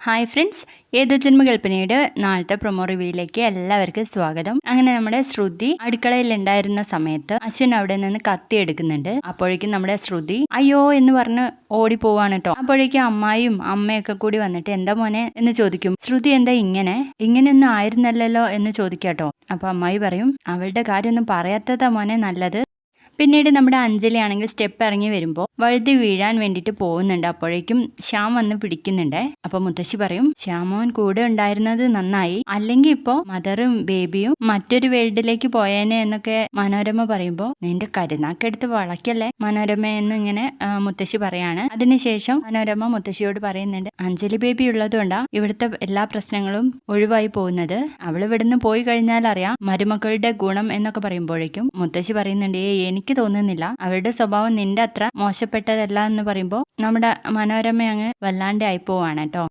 Hi friends, ഏതോ ജന്മകൽപ്പനയുടെ നാളത്തെ promo റിവ്യൂയിലേക്ക് എല്ലാവർക്കും സ്വാഗതം. അങ്ങനെ നമ്മുടെ ശ്രുതി അടുക്കളയിൽ ഉണ്ടായിരുന്ന സമയത്ത് അശ്വിൻ അവിടെ നിന്ന് കത്തി എടുക്കുന്നുണ്ട്. അപ്പോഴേക്കും നമ്മുടെ ശ്രുതി അയ്യോ എന്ന് പറഞ്ഞ് ഓടി പോവാണ് കേട്ടോ. അപ്പോഴേക്കും അമ്മായും അമ്മയൊക്കെ കൂടി വന്നിട്ട് എന്താ മോനെ എന്ന് ചോദിക്കും. ശ്രുതി എന്താ ഇങ്ങനെയൊന്നും ആയിരുന്നല്ലോ എന്ന് ചോദിക്കാട്ടോ. അപ്പൊ അമ്മായി പറയും അവളുടെ കാര്യമൊന്നും പറയാത്തതാ മോനെ നല്ലത്. പിന്നീട് നമ്മുടെ അഞ്ജലി ആണെങ്കിൽ സ്റ്റെപ്പ് ഇറങ്ങി വരുമ്പോൾ വഴുതി വീഴാൻ വേണ്ടിയിട്ട് പോകുന്നുണ്ട്. അപ്പോഴേക്കും ശ്യാം വന്ന് പിടിക്കുന്നുണ്ട്. അപ്പൊ മുത്തശ്ശി പറയും ശ്യാമോൻ കൂടെ ഉണ്ടായിരുന്നത് നന്നായി, അല്ലെങ്കിൽ ഇപ്പോ മദറും ബേബിയും മറ്റൊരു വേൾഡിലേക്ക് പോയേനെ എന്നൊക്കെ മനോരമ പറയുമ്പോ നിന്റെ കരുനാക്കെടുത്ത് വളയ്ക്കല്ലേ മനോരമ എന്ന് ഇങ്ങനെ മുത്തശ്ശി പറയാണ്. അതിനുശേഷം മനോരമ മുത്തശ്ശിയോട് പറയുന്നുണ്ട് അഞ്ജലി ബേബി ഉള്ളതുകൊണ്ടാ ഇവിടുത്തെ എല്ലാ പ്രശ്നങ്ങളും ഒഴിവായി പോകുന്നത്. അവൾ ഇവിടുന്ന് പോയി കഴിഞ്ഞാൽ അറിയാം മരുമക്കളുടെ ഗുണം എന്നൊക്കെ പറയുമ്പോഴേക്കും മുത്തശ്ശി പറയുന്നുണ്ട് എനിക്ക് തോന്നുന്നില്ല അവരുടെ സ്വഭാവം നിന്റെ അത്ര മോശപ്പെട്ടതല്ല എന്ന് പറയുമ്പോൾ നമ്മുടെ മനോരമ അങ്ങ് വല്ലാണ്ട് ആയി പോവാണ് കേട്ടോ.